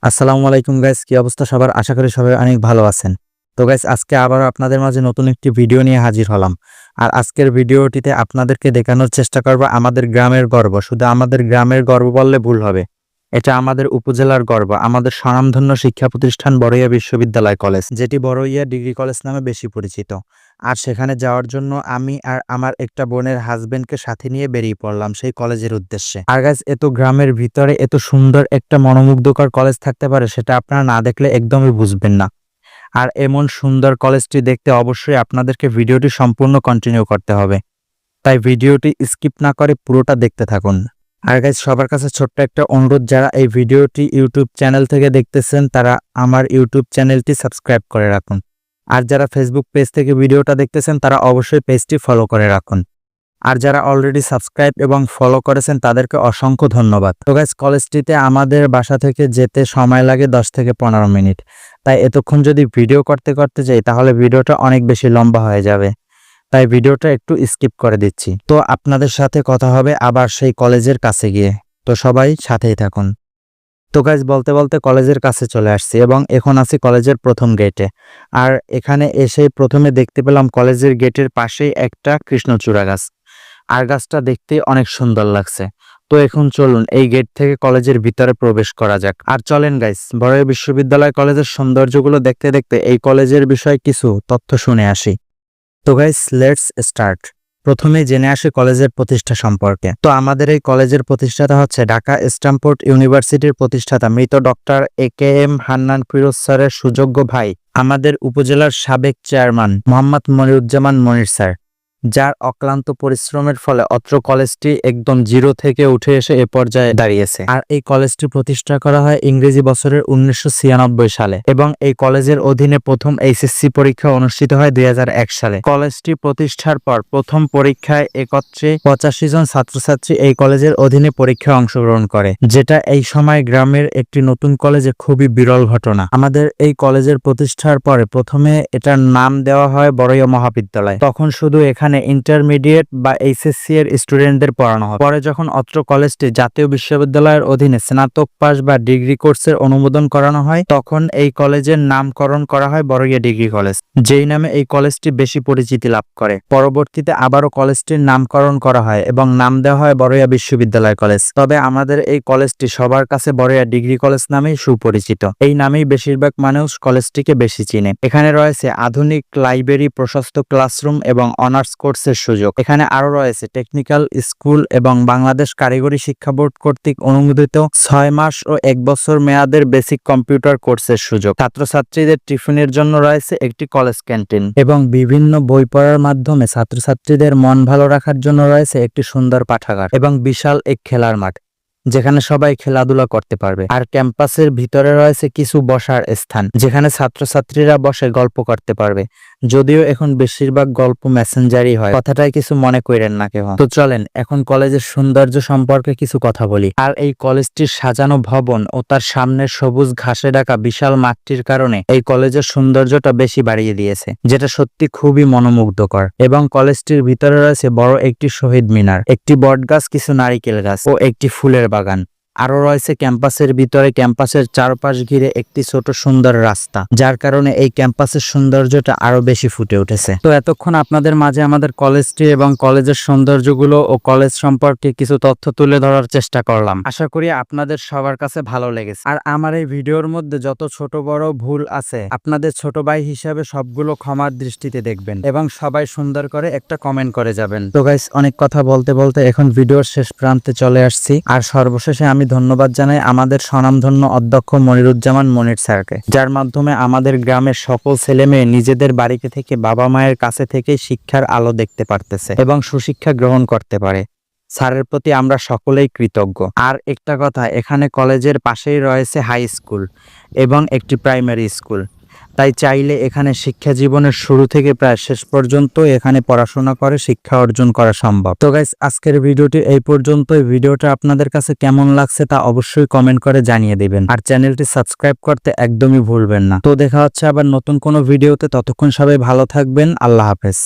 আসসালামু আলাইকুম গাইস, কি অবস্থা সবার? আশা করি সবাই অনেক ভালো আছেন। তো গাইস, আজকে আবার আপনাদের মাঝে নতুন একটি ভিডিও নিয়ে হাজির হলাম। আর আজকের ভিডিওটিতে আপনাদেরকে দেখানোর চেষ্টা করব আমাদের গ্রামের গর্ব। শুধু আমাদের গ্রামের গর্ব বললে ভুল হবে, এটা আমাদের উপজেলার গর্ব, আমাদের স্বনামধন্য শিক্ষা প্রতিষ্ঠান বড়ইয়া বিশ্ববিদ্যালয় কলেজ, যেটি বড়ইয়া ডিগ্রি কলেজ নামে বেশি পরিচিত। আর সেখানে যাওয়ার জন্য আমি আর আমার একটা বোনের হাজবেন্ডকে সাথে নিয়ে বেরিয়ে পড়লাম সেই কলেজের উদ্দেশ্যে। আর গাইস, এত গ্রামের ভিতরে এত সুন্দর একটা মনোমুগ্ধকর কলেজ থাকতে পারে, সেটা আপনারা না দেখলে একদমই বুঝবেন না। আর এমন সুন্দর কলেজটি দেখতে অবশ্যই আপনাদেরকে ভিডিওটি সম্পূর্ণ কন্টিনিউ করতে হবে, তাই ভিডিওটি স্কিপ না করে পুরোটা দেখতে থাকুন। আর গাইস, সবার কাছে ছোট্ট একটা অনুরোধ, যারা এই ভিডিওটি ইউটিউব চ্যানেল থেকে দেখতেছেন তারা আমার ইউটিউব চ্যানেলটি সাবস্ক্রাইব করে রাখুন। আর যারা ফেসবুক পেজ থেকে ভিডিওটা দেখতেছেন তারা অবশ্যই পেজটি ফলো করে রাখুন। আর যারা অলরেডি সাবস্ক্রাইব এবং ফলো করেছেন তাদেরকে অসংখ্য ধন্যবাদ। তো গাইস, কলেজটিতে আমাদের বাসা থেকে যেতে সময় লাগে 10 থেকে 15 মিনিট। তাই এতক্ষণ যদি ভিডিও করতে করতে যাই তাহলে ভিডিওটা অনেক বেশি লম্বা হয়ে যাবে, তাই ভিডিওটা একটু স্কিপ করে দিচ্ছি। তো আপনাদের সাথে কথা হবে আবার সেই কলেজের কাছে গিয়ে, তো সবাই সাথেই থাকুন। তো গাইস, বলতে বলতে কলেজের কাছে চলে আসছি এবং এখন আছি কলেজের প্রথম গেটে। আর এখানে এসে প্রথমে দেখতে পেলাম কলেজের গেটের পাশেই একটা কৃষ্ণচূড়া গাছ। আর গাছটা দেখতে অনেক সুন্দর লাগছে। তো এখন চলুন এই গেট থেকে কলেজের ভিতরে প্রবেশ করা যাক। আর চলেন গাইস, বড়ইয়া বিশ্ববিদ্যালয় কলেজের সৌন্দর্যগুলো দেখতে দেখতে এই কলেজের বিষয়ে কিছু তথ্য শুনে আসি। তো গাইস, লেটস স্টার্ট। প্রথমে জেনে আসি কলেজের প্রতিষ্ঠা সম্পর্কে। তো আমাদের এই কলেজের প্রতিষ্ঠাতা হচ্ছে ঢাকা স্ট্যামফোর্ড ইউনিভার্সিটির প্রতিষ্ঠাতা মৃত ডক্টর AKM হান্নান ফিরোজ স্যারের সুযোগ্য ভাই, আমাদের উপজেলার সাবেক চেয়ারম্যান মোহাম্মদ মনিরুজ্জামান মনির স্যার, যার অক্লান্ত পরিশ্রমের ফলে অত্র কলেজটি একদম জিরো থেকে উঠে এসে এ পর্যায়ে দাঁড়িয়েছে। আর এই কলেজটি প্রতিষ্ঠা করা হয় ইংরেজি বছরের 1996 সালে এবং এই কলেজের অধীনে প্রথম HSC পরীক্ষা অনুষ্ঠিত হয় 2001 সালে। কলেজটি প্রতিষ্ঠার পর প্রথম পরীক্ষায় একত্রে 85 জন ছাত্রছাত্রী এই কলেজের অধীনে পরীক্ষায় অংশগ্রহণ করে, যেটা এই সময় গ্রামের একটি নতুন কলেজে খুবই বিরল ঘটনা। আমাদের এই কলেজের প্রতিষ্ঠার পরে প্রথমে এটার নাম দেওয়া হয় বড়ইয়া মহাবিদ্যালয়। তখন শুধু এখানে ইন্টারমিডিয়েট বা HSC এর স্টুডেন্টদের পড়ানো হয়। পরে যখন অত্র কলেজটি জাতীয় বিশ্ববিদ্যালয়ের অধীনে স্নাতক পাস বা ডিগ্রি কোর্সের অনুমোদন করানো হয়, তখন এই কলেজের নামকরণ করা হয় বড়ইয়া ডিগ্রি কলেজ, যেই নামে এই কলেজটি বেশি পরিচিতি লাভ করে। পরবর্তীতে আবারও কলেজটির নামকরণ করা হয় এবং নাম দেওয়া হয় বড়ইয়া বিশ্ববিদ্যালয় কলেজ। তবে আমাদের এই কলেজটি সবার কাছে বড়ইয়া ডিগ্রি কলেজ নামেই সুপরিচিত। এই নামেই বেশিরভাগ মানুষ কলেজটিকে বেশি চিনে। এখানে রয়েছে আধুনিক লাইব্রেরি, প্রশস্ত ক্লাসরুম এবং অনার্স কোর্সের সুযোগ। এখানে আরো রয়েছে টেকনিক্যাল স্কুল এবং বাংলাদেশ কারিগরি শিক্ষা বোর্ড কর্তৃক অনুমোদিত 6 মাস ও 1 বছর মেয়াদের বেসিক কম্পিউটার কোর্সের সুযোগ। ছাত্রছাত্রীদের টিফিনের জন্য রয়েছে একটি কলেজ ক্যান্টিন এবং বিভিন্ন বই পড়ার মাধ্যমে ছাত্রছাত্রীদের মন ভালো রাখার জন্য রয়েছে একটি সুন্দর পাঠাগার এবং বিশাল এক খেলার মাঠ, যেখানে সবাই খেলাধুলা করতে পারবে। আর ক্যাম্পাসের ভিতরে রয়েছে কিছু বসার স্থান, যেখানে ছাত্রছাত্রীরা বসে গল্প করতে পারবে। যদিও এখন বেশিরভাগ গল্প মেসেঞ্জারই হয়, কথাটাই কিছু মনে করেন না কেউ। তো চলেন এখন কলেজের সৌন্দর্য সম্পর্কে কিছু কথা বলি। আর এই কলেজটির সাজানো ভবন ও তার সামনের সবুজ ঘাসে ঢাকা বিশাল মাঠটির কারণে এই কলেজের সৌন্দর্যটা বেশি বাড়িয়ে দিয়েছে, যেটা সত্যি খুবই মনোমুগ্ধকর। এবং কলেজটির ভিতরে রয়েছে বড় একটি শহীদ মিনার, একটি বটগাছ, কিছু নারিকেল গাছ ও একটি ফুলের বাগান। আরো রয়েছে ক্যাম্পাসের ভিতরে ক্যাম্পাসের চারপাশ ঘিরে একটি ছোট সুন্দর রাস্তা, যার কারণে এই ক্যাম্পাসের সৌন্দর্যটা আরো বেশি ফুটে উঠেছে। তো এতক্ষণ আপনাদের মাঝে আমাদের কলেজটি এবং কলেজের সৌন্দর্যগুলো ও কলেজ সম্পর্কে কিছু তথ্য তুলে ধরার চেষ্টা করলাম। আশা করি আপনাদের সবার কাছে ভালো লেগেছে। আর আমার এই ভিডিওর মধ্যে যত ছোট বড় ভুল আছে, আপনাদের ছোট ভাই হিসাবে সবগুলো ক্ষমার দৃষ্টিতে দেখবেন এবং সবাই সুন্দর করে একটা কমেন্ট করে যাবেন। তো গাইস, অনেক কথা বলতে বলতে এখন ভিডিওর শেষ প্রান্তে চলে আসছি। আর সর্বশেষে আমি ধন্যবাদ জানাই আমাদের স্বনামধন্য অধ্যক্ষ মনিরুজ্জামান মনির স্যারকে, যার মাধ্যমে আমাদের গ্রামের সকল ছেলে মেয়ে নিজেদের বাড়িতে থেকে বাবা মায়ের কাছে থেকে শিক্ষার আলো দেখতে পারতেছে এবং সুশিক্ষা গ্রহণ করতে পারে। স্যারের প্রতি আমরা সকলেই কৃতজ্ঞ। আর একটা কথা, এখানে কলেজের পাশেই রয়েছে হাই স্কুল এবং একটি প্রাইমারি স্কুল, তাই চাইলে এখানে শিক্ষা জীবনের শুরু থেকে প্রায় শেষ পর্যন্ত এখানে পড়াশোনা করে শিক্ষা অর্জন করা সম্ভব। তো গাইস, আজকের ভিডিওটি এই পর্যন্তই। ভিডিওটা আপনাদের কাছে কেমন লাগছে তা অবশ্যই কমেন্ট করে জানিয়ে দিবেন। আর চ্যানেলটি সাবস্ক্রাইব করতে একদমই ভুলবেন না। তো দেখা হচ্ছে আবার নতুন কোনো ভিডিওতে, ততক্ষণ সবাই ভালো থাকবেন। আল্লাহ হাফেজ।